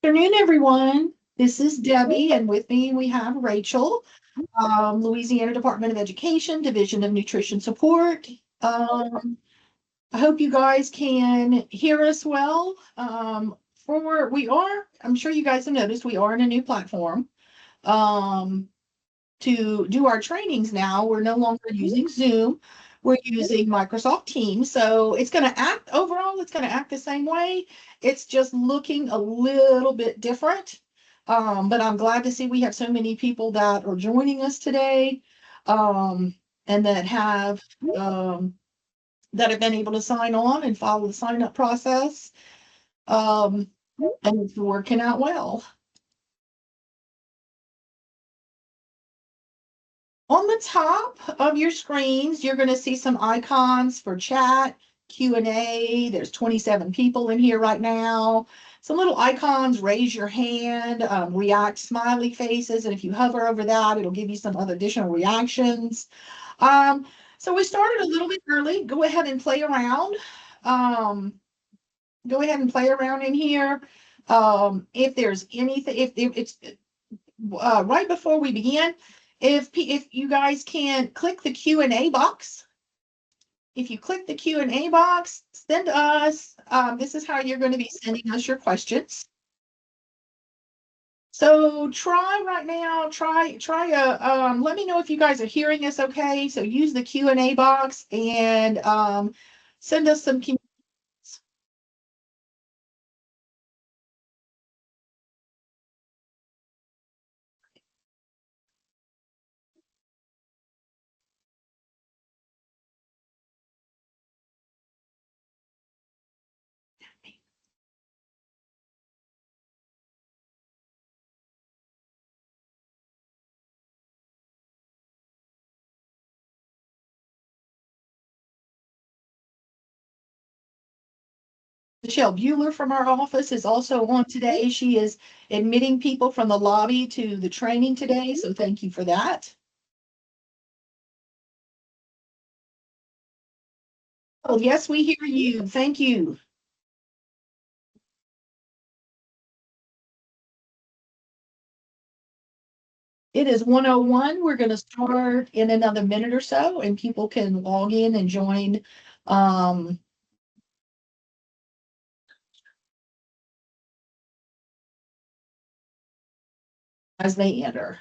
Afternoon, everyone. This is Debbie, and with me we have Rachel, Louisiana Department of Education, Division of Nutrition Support. I hope you guys can hear us well. I'm sure you guys have noticed, we are in a new platform. Um, to do our trainings now, we're no longer using Zoom. We're using Microsoft Teams. So it's going to act the same way. It's just looking a little bit different. But I'm glad to see we have so many people that are joining us today, um, and um, that have been able to sign on and follow the sign up process. Um, and it's working out well. On the top of your screens, you're going to see some icons for chat, Q&A. There's 27 people in here right now. Some little icons, raise your hand, react smiley faces. And if you hover over that, it'll give you some other additional reactions. Um, so we started a little bit early. Go ahead and play around. Um, Go ahead and play around in here. If there's anything, if it's right before we begin, if you guys can click the Q&A box. If you click the Q&A box, send us, this is how you're going to be sending us your questions. So try right now, let me know if you guys are hearing us okay. So use the Q&A box and send us some. Michelle Bueller from our office is also on today. She is admitting people from the lobby to the training today, so thank you for that. Oh, yes, we hear you. Thank you. It is 1:01. We're going to start in another minute or so, and people can log in and join um, as they enter.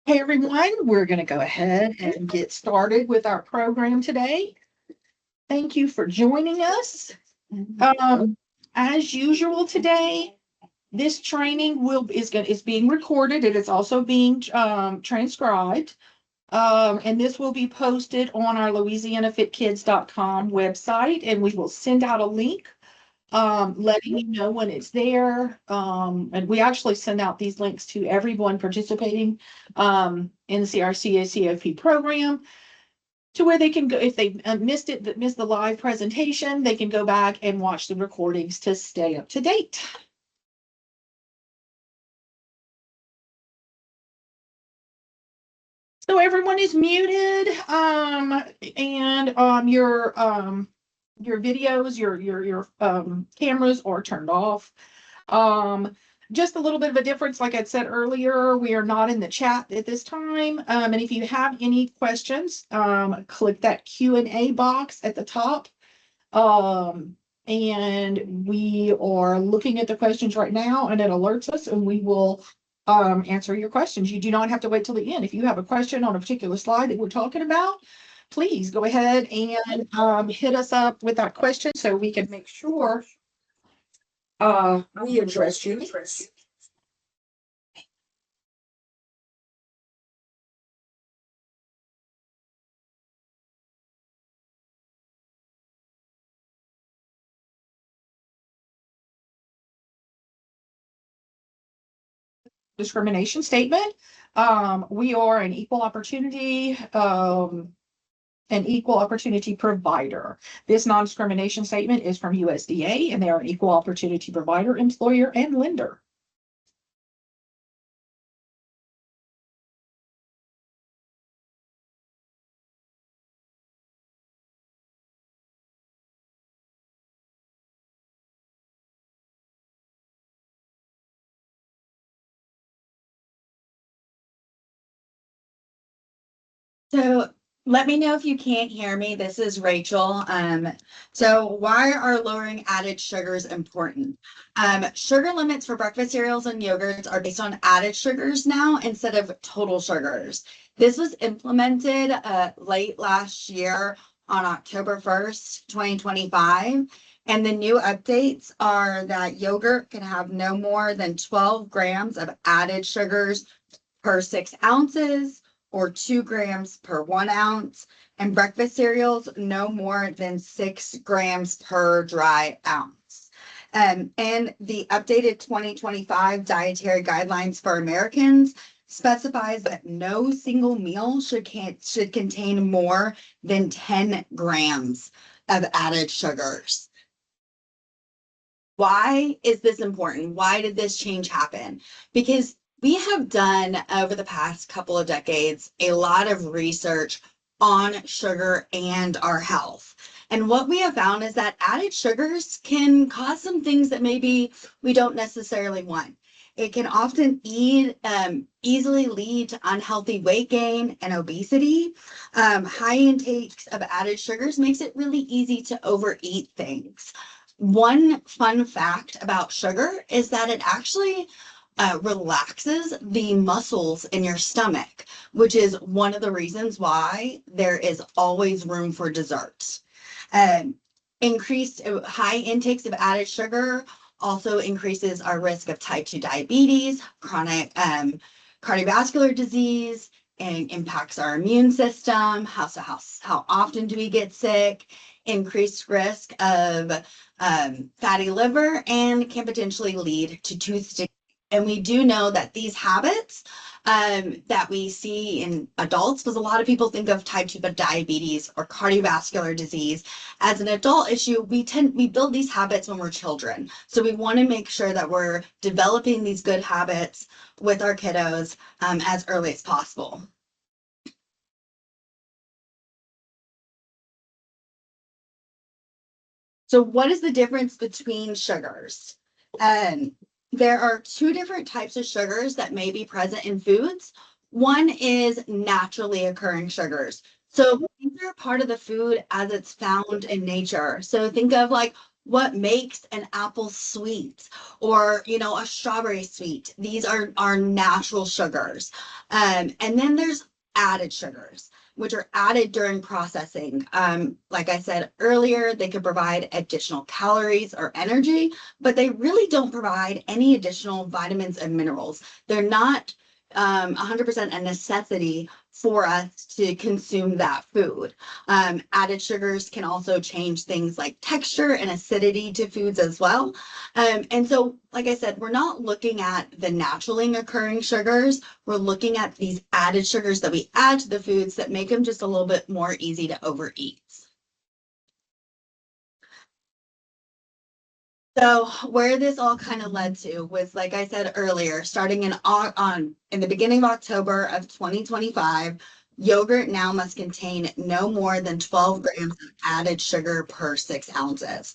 Hey, everyone, we're going to go ahead and get started with our program today. Thank you for joining us. As usual today, this training is being recorded. It is also being transcribed. And this will be posted on our LouisianaFitKids.com website, and we will send out a link letting you know when it's there. And we actually send out these links to everyone participating in the CRCA CFP program, to where they can go, if they missed the live presentation, they can go back and watch the recordings to stay up to date. So everyone is muted, and your videos, your cameras are turned off. Just a little bit of a difference, like I said earlier, we are not in the chat at this time. And if you have any questions, click that Q&A box at the top. And we are looking at the questions right now, and it alerts us, and we will answer your questions. You do not have to wait till the end. If you have a question on a particular slide that we're talking about, please go ahead and hit us up with that question so we can make sure we address you. Discrimination statement. We are an equal opportunity provider. This non-discrimination statement is from USDA, and they are an equal opportunity provider, employer, and lender. So let me know if you can't hear me. This is Rachel. So why are lowering added sugars important? Sugar limits for breakfast cereals and yogurts are based on added sugars now instead of total sugars. This was implemented late last year on October 1st, 2025. And the new updates are that yogurt can have no more than 12 grams of added sugars per 6 ounces, or 2 grams per 1 ounce, and breakfast cereals no more than 6 grams per dry ounce. And the updated 2025 dietary guidelines for Americans specifies that no single meal should contain more than 10 grams of added sugars. Why is this important? Why did this change happen? Because we have done over the past couple of decades a lot of research on sugar and our health. And what we have found is that added sugars can cause some things that maybe we don't necessarily want. It can often easily lead to unhealthy weight gain and obesity. High intakes of added sugars makes it really easy to overeat things. One fun fact about sugar is that it actually relaxes the muscles in your stomach, which is one of the reasons why there is always room for desserts. Increased high intakes of added sugar also increases our risk of type 2 diabetes, chronic cardiovascular disease, and impacts our immune system. How often do we get sick? Increased risk of fatty liver, and can potentially lead to tooth decay. And we do know that these habits that we see in adults, because a lot of people think of type 2 diabetes or cardiovascular disease as an adult issue, we build these habits when we're children. So we want to make sure that we're developing these good habits with our kiddos as early as possible. So what is the difference between sugars? There are 2 different types of sugars that may be present in foods. One is naturally occurring sugars. So these are part of the food as it's found in nature. So think of like what makes an apple sweet, or a strawberry sweet. These are natural sugars. And then there's added sugars, which are added during processing. Like I said earlier, they could provide additional calories or energy, but they really don't provide any additional vitamins and minerals. They're not 100% a necessity for us to consume that food. Added sugars can also change things like texture and acidity to foods as well. And so, like I said, we're not looking at the naturally occurring sugars. We're looking at these added sugars that we add to the foods that make them just a little bit more easy to overeat. So where this all kind of led to was, like I said earlier, starting in the beginning of October of 2025, yogurt now must contain no more than 12 grams of added sugar per 6 ounces.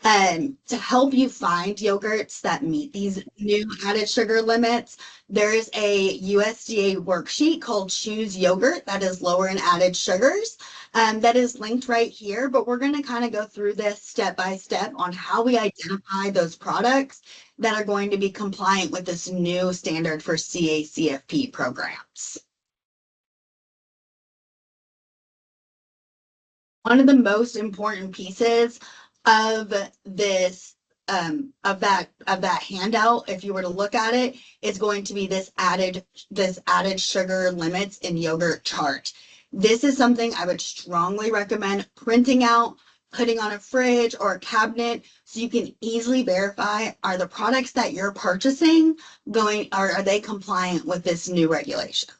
To help you find yogurts that meet these new added sugar limits, there is a USDA worksheet called Choose Yogurt that is lower in added sugars. That is linked right here, but we're going to kind of go through this step by step on how we identify those products that are going to be compliant with this new standard for CACFP programs. One of the most important pieces of this of that handout, if you were to look at it, is going to be this added sugar limits in yogurt chart. This is something I would strongly recommend printing out, putting on a fridge or a cabinet so you can easily verify, are the products that you're purchasing are they compliant with this new regulation?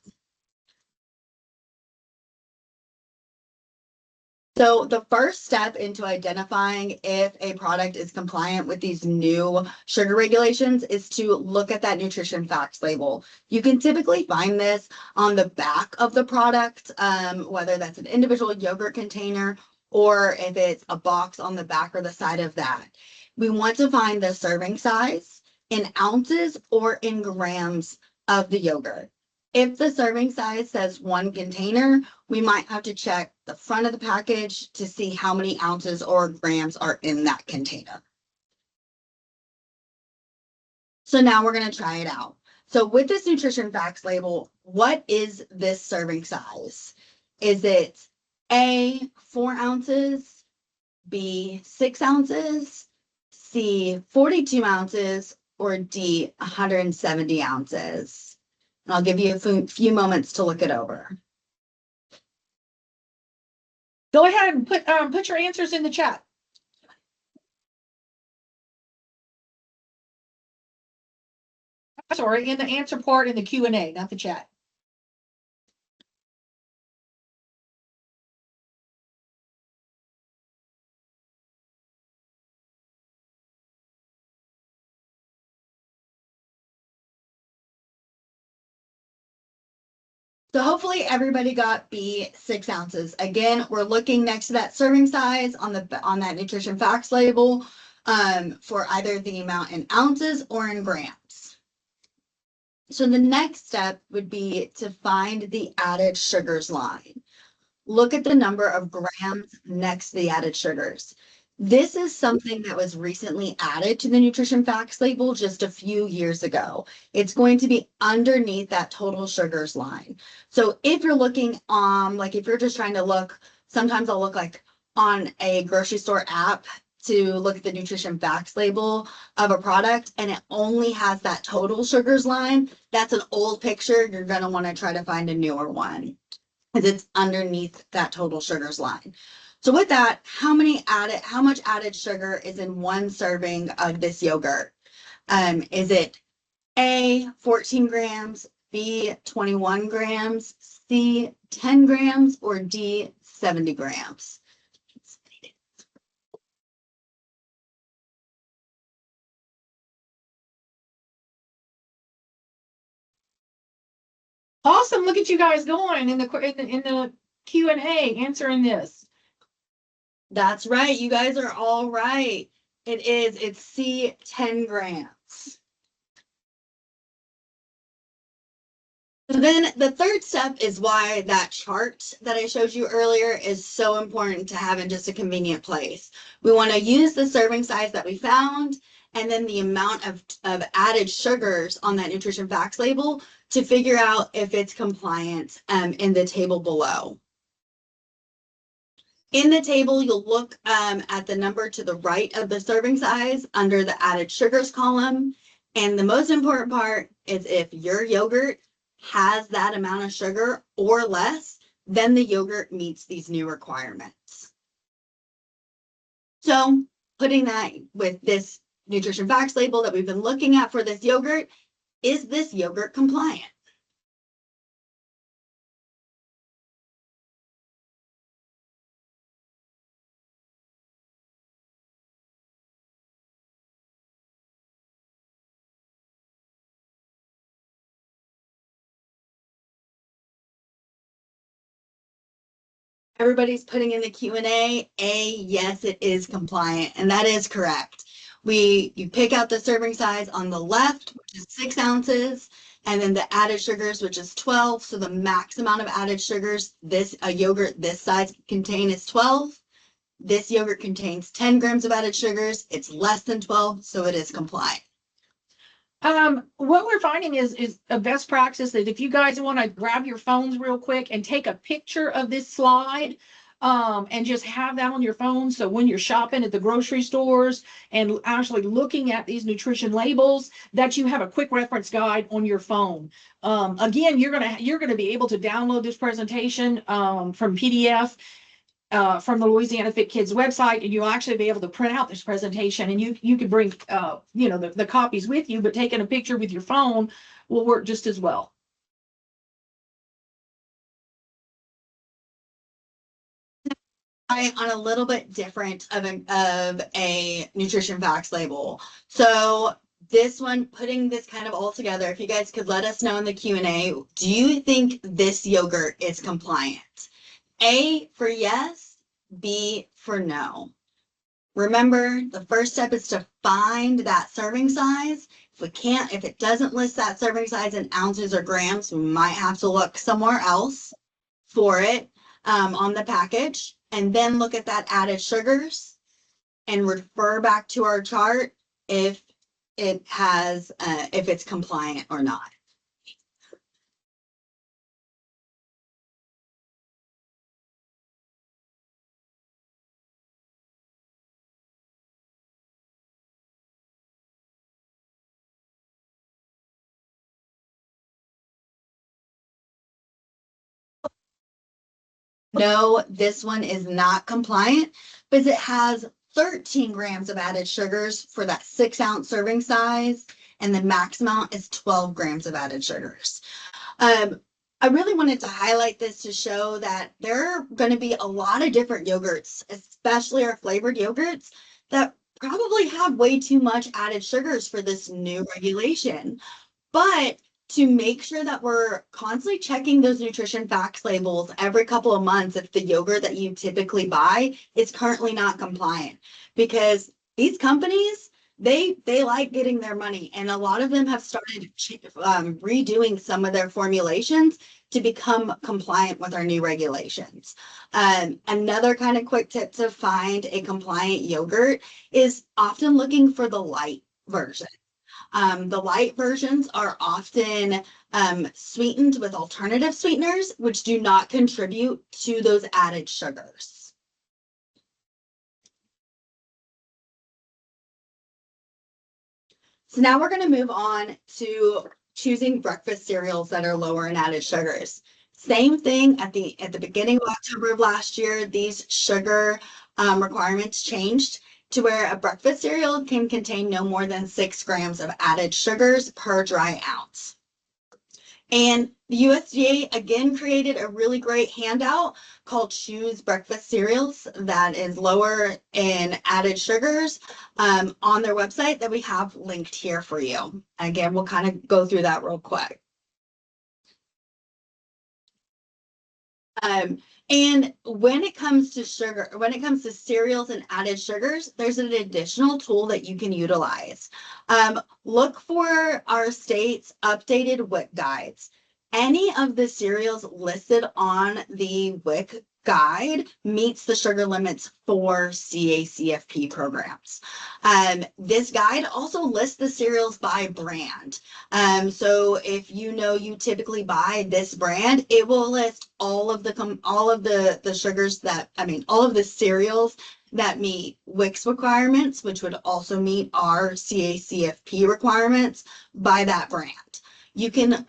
So the first step into identifying if a product is compliant with these new sugar regulations is to look at that nutrition facts label. You can typically find this on the back of the product, whether that's an individual yogurt container or if it's a box on the back or the side of that. We want to find the serving size in ounces or in grams of the yogurt. If the serving size says 1 container, we might have to check the front of the package to see how many ounces or grams are in that container. So now we're going to try it out. So with this nutrition facts label, what is this serving size? Is it A, 4 ounces, B, 6 ounces, C, 42 ounces, or D, 170 ounces? And I'll give you a few moments to look it over. Go ahead and put your answers in the chat. Sorry, in the answer part in the Q&A, not the chat. So hopefully everybody got B, 6 ounces. Again, we're looking next to that serving size on that nutrition facts label for either the amount in ounces or in grams. So the next step would be to find the added sugars line. Look at the number of grams next to the added sugars. This is something that was recently added to the nutrition facts label just a few years ago. It's going to be underneath that total sugars line. So if you're looking like if you're just trying to look, sometimes I'll look like on a grocery store app to look at the nutrition facts label of a product and it only has that total sugars line. That's an old picture. You're going to want to try to find a newer one because it's underneath that total sugars line. So with that, how much added sugar is in 1 serving of this yogurt? Is it A, 14 grams, B, 21 grams, C, 10 grams, or D, 70 grams? Awesome. Look at you guys going in the Q&A answering this. That's right. You guys are all right. It's C, 10 grams. So then the third step is why that chart that I showed you earlier is so important to have in just a convenient place. We want to use the serving size that we found and then the amount of added sugars on that nutrition facts label to figure out if it's compliant in the table below. In the table, you'll look at the number to the right of the serving size under the added sugars column. And the most important part is if your yogurt has that amount of sugar or less, then the yogurt meets these new requirements. So putting that with this nutrition facts label that we've been looking at for this yogurt, is this yogurt compliant? Everybody's putting in the Q&A, yes, it is compliant, and that is correct. You pick out the serving size on the left, which is 6 ounces, and then the added sugars, which is 12. So the max amount of added sugars a yogurt this size can contain is 12. This yogurt contains 10 grams of added sugars. It's less than 12, so it is compliant. What we're finding is a best practice that if you guys want to grab your phones real quick and take a picture of this slide, and just have that on your phone. So when you're shopping at the grocery stores and actually looking at these nutrition labels, that you have a quick reference guide on your phone. Again, you're gonna be able to download this presentation from PDF. From the Louisiana Fit Kids website, and you'll actually be able to print out this presentation, and you could bring the copies with you, but taking a picture with your phone will work just as well. On a little bit different of a nutrition facts label. So this one, putting this kind of all together, if you guys could let us know in the Q&A, do you think this yogurt is compliant? A for yes, B for no. Remember, the first step is to find that serving size. If it doesn't list that serving size in ounces or grams, we might have to look somewhere else for it on the package, and then look at that added sugars and refer back to our chart if it's compliant or not. No, this one is not compliant because it has 13 grams of added sugars for that 6-ounce serving size, and the max amount is 12 grams of added sugars. I really wanted to highlight this to show that there are going to be a lot of different yogurts, especially our flavored yogurts, that probably have way too much added sugars for this new regulation. But to make sure that we're constantly checking those nutrition facts labels every couple of months if the yogurt that you typically buy is currently not compliant, because these companies, they like getting their money, and a lot of them have started redoing some of their formulations to become compliant with our new regulations. Another kind of quick tip to find a compliant yogurt is often looking for the light version. The light versions are often sweetened with alternative sweeteners, which do not contribute to those added sugars. So now we're going to move on to choosing breakfast cereals that are lower in added sugars. Same thing at the beginning of October of last year, these sugar requirements changed to where a breakfast cereal can contain no more than 6 grams of added sugars per dry ounce. And the USDA again created a really great handout called Choose Breakfast Cereals that is lower in added sugars on their website that we have linked here for you. Again, we'll kind of go through that real quick. And when it comes to cereals and added sugars, there's an additional tool that you can utilize. Look for our state's updated WIC guides. Any of the cereals listed on the WIC guide meets the sugar limits for CACFP programs. This guide also lists the cereals by brand. So if you typically buy this brand, it will list all of the sugars all of the cereals that meet WIC's requirements, which would also meet our CACFP requirements by that brand. You can,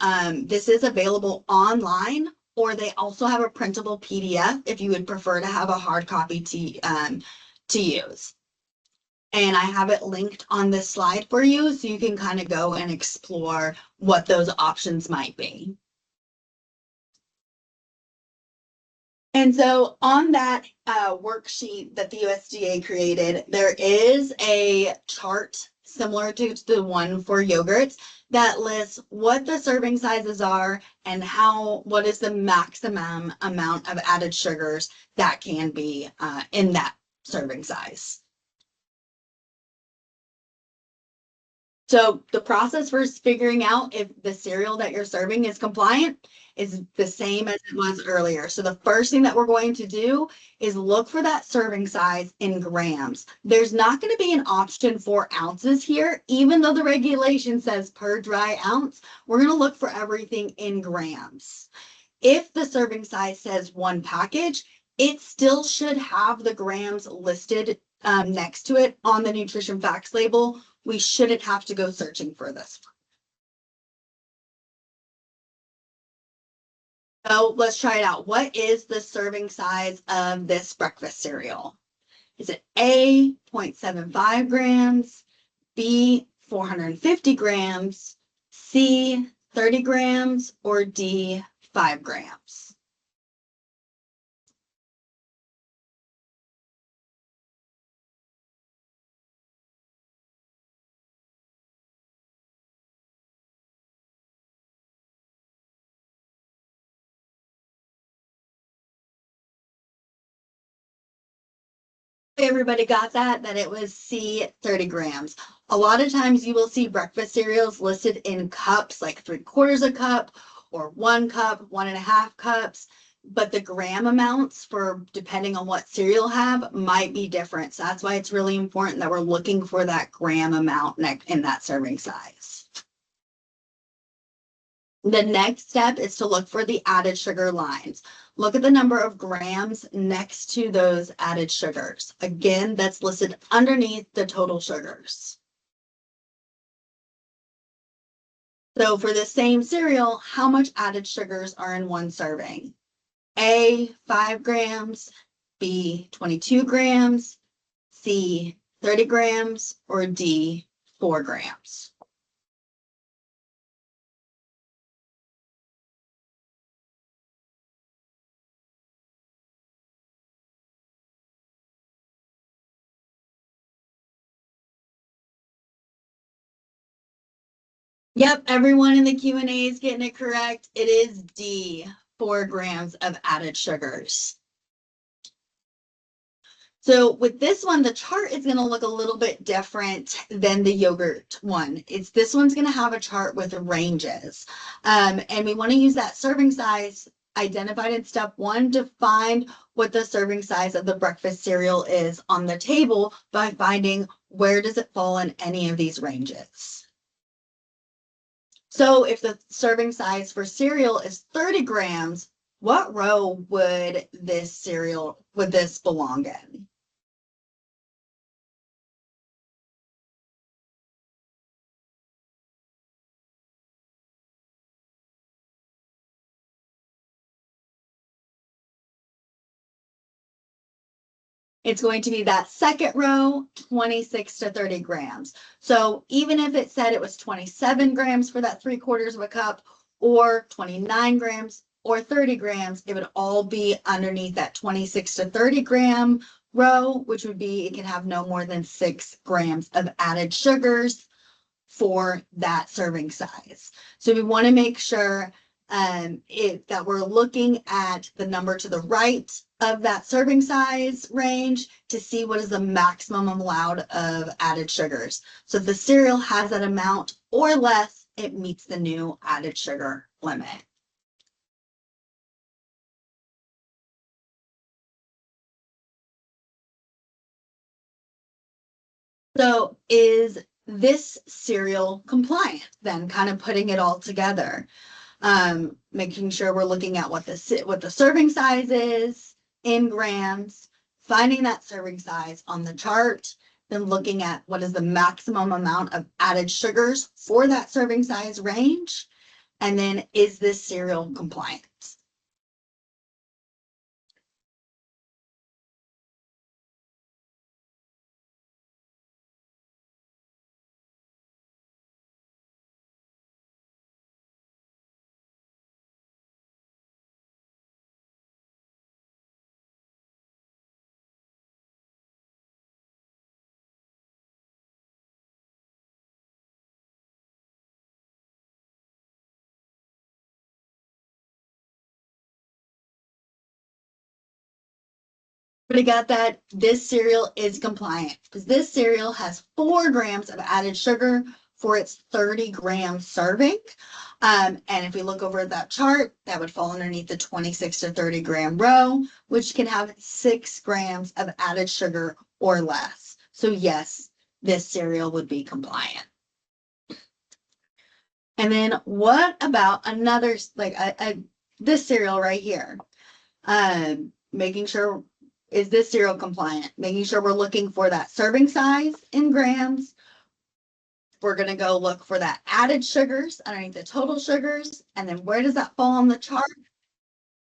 this is available online, or they also have a printable PDF if you would prefer to have a hard copy to use. And I have it linked on this slide for you, so you can kind of go and explore what those options might be. And so on that worksheet that the USDA created, there is a chart similar to the one for yogurts that lists what the serving sizes are and what is the maximum amount of added sugars that can be in that serving size. So the process for figuring out if the cereal that you're serving is compliant is the same as it was earlier. So the first thing that we're going to do is look for that serving size in grams. There's not going to be an option for ounces here, even though the regulation says per dry ounce. We're going to look for everything in grams. If the serving size says 1 package, it still should have the grams listed next to it on the nutrition facts label. We shouldn't have to go searching for this. So let's try it out. What is the serving size of this breakfast cereal? Is it A, 0.75 grams, B, 450 grams, C, 30 grams, or D, 5 grams? Everybody got that it was C, 30 grams. A lot of times you will see breakfast cereals listed in cups, like 3/4 a cup or 1 cup, 1.5 cups, but the gram amounts for depending on what cereal have might be different. So that's why it's really important that we're looking for that gram amount in that serving size. The next step is to look for the added sugar lines. Look at the number of grams next to those added sugars. Again, that's listed underneath the total sugars. So for the same cereal, how much added sugars are in one serving? A, 5 grams, B, 22 grams, C, 30 grams, or D, 4 grams. Yep, everyone in the Q&A is getting it correct. It is D, 4 grams of added sugars. So with this one, the chart is going to look a little bit different than the yogurt one. This one's going to have a chart with ranges. And we want to use that serving size identified in step 1 to find what the serving size of the breakfast cereal is on the table by finding where does it fall in any of these ranges. So if the serving size for cereal is 30 grams, what row would this belong in? It's going to be that second row, 26 to 30 grams. So even if it said it was 27 grams for that 3/4 of a cup, or 29 grams, or 30 grams, it would all be underneath that 26 to 30 gram row, which would be, it can have no more than 6 grams of added sugars for that serving size. So we want to make sure that we're looking at the number to the right of that serving size range to see what is the maximum allowed of added sugars. So if the cereal has that amount or less, it meets the new added sugar limit. So is this cereal compliant? Then kind of putting it all together. Making sure we're looking at what the serving size is in grams, finding that serving size on the chart, then looking at what is the maximum amount of added sugars for that serving size range, And then, is this cereal compliant? Everybody got that? This cereal is compliant because this cereal has 4 grams of added sugar for its 30-gram serving. And if we look over at that chart, that would fall underneath the 26 to 30-gram row, which can have 6 grams of added sugar or less. So yes, this cereal would be compliant. And then what about another, like this cereal right here? Making sure, is this cereal compliant? Making sure we're looking for that serving size in grams. We're going to go look for that added sugars underneath the total sugars. And then where does that fall on the chart?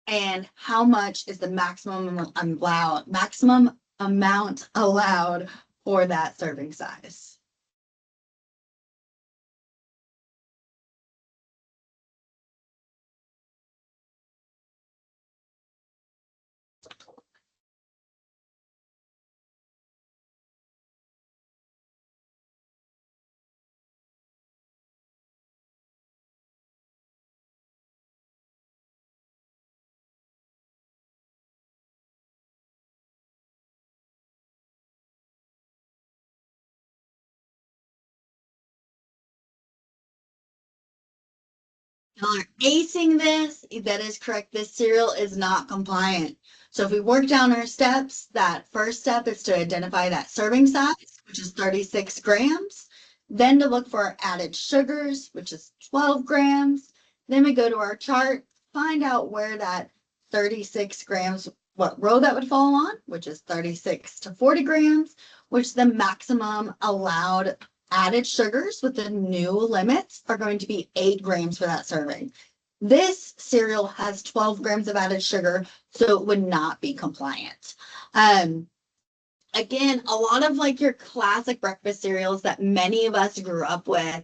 And how much is the maximum amount allowed for that serving size? Y'all are acing this. That is correct. This cereal is not compliant. So if we work down our steps, that first step is to identify that serving size, which is 36 grams. Then to look for our added sugars, which is 12 grams. Then we go to our chart, find out where that 36 grams, what row that would fall on, which is 36 to 40 grams, which is the maximum allowed added sugars with the new limits are going to be 8 grams for that serving. This cereal has 12 grams of added sugar, so it would not be compliant. Again, a lot of like your classic breakfast cereals that many of us grew up with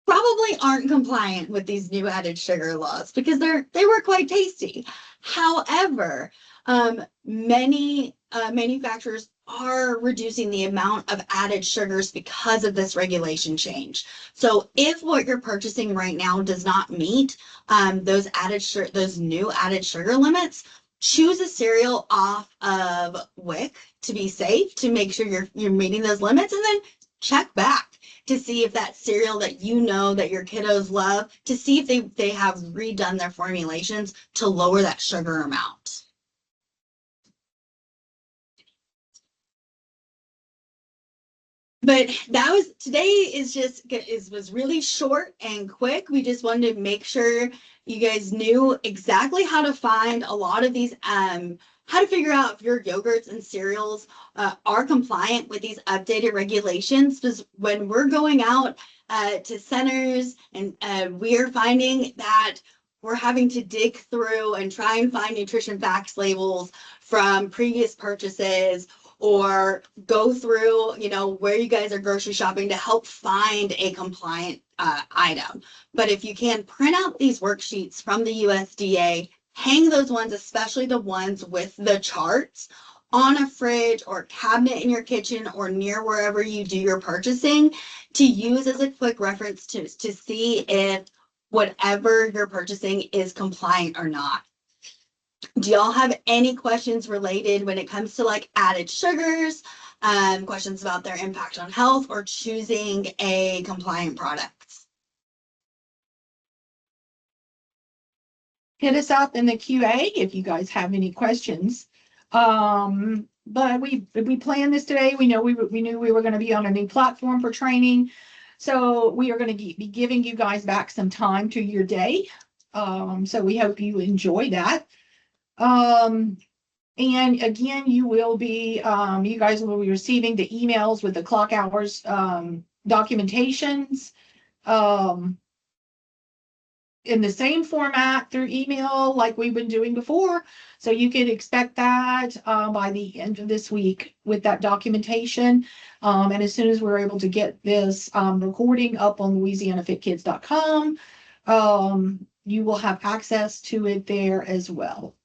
probably aren't compliant with these new added sugar laws because they were quite tasty. However, many manufacturers are reducing the amount of added sugars because of this regulation change. So if what you're purchasing right now does not meet those new added sugar limits, choose a cereal off of WIC to be safe, to make sure you're meeting those limits, and then check back to see if that cereal that you know that your kiddos love, to see if they have redone their formulations to lower that sugar amount. But that was today was really short and quick. We just wanted to make sure you guys knew exactly how to find a lot of these how to figure out if your yogurts and cereals are compliant with these updated regulations. Because when we're going out to centers and we're finding that we're having to dig through and try and find nutrition facts labels from previous purchases, or go through, where you guys are grocery shopping to help find a compliant item. But if you can print out these worksheets from the USDA, hang those ones, especially the ones with the charts, on a fridge or cabinet in your kitchen or near wherever you do your purchasing, to use as a quick reference to see if whatever you're purchasing is compliant or not. Do y'all have any questions related when it comes to like added sugars, questions about their impact on health, or choosing a compliant product? Hit us up in the QA if you guys have any questions. But we planned this today. We knew we were going to be on a new platform for training. So we are going to be giving you guys back some time to your day. So we hope you enjoy that. And again, you guys will be receiving the emails with the clock hours documentations. in the same format through email like we've been doing before. So you can expect that by the end of this week with that documentation. And as soon as we're able to get this recording up on LouisianaFitKids.com, you will have access to it there as well.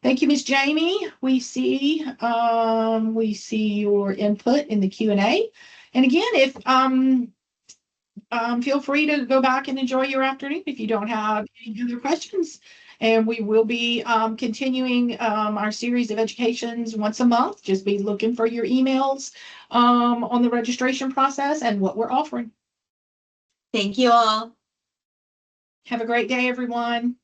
Thank you, Ms. Jamie. We see your input in the Q&A. And again, if feel free to go back and enjoy your afternoon if you don't have any other questions. And we will be continuing our series of educations once a month. Just be looking for your emails on the registration process and what we're offering. Thank you all. Have a great day, everyone.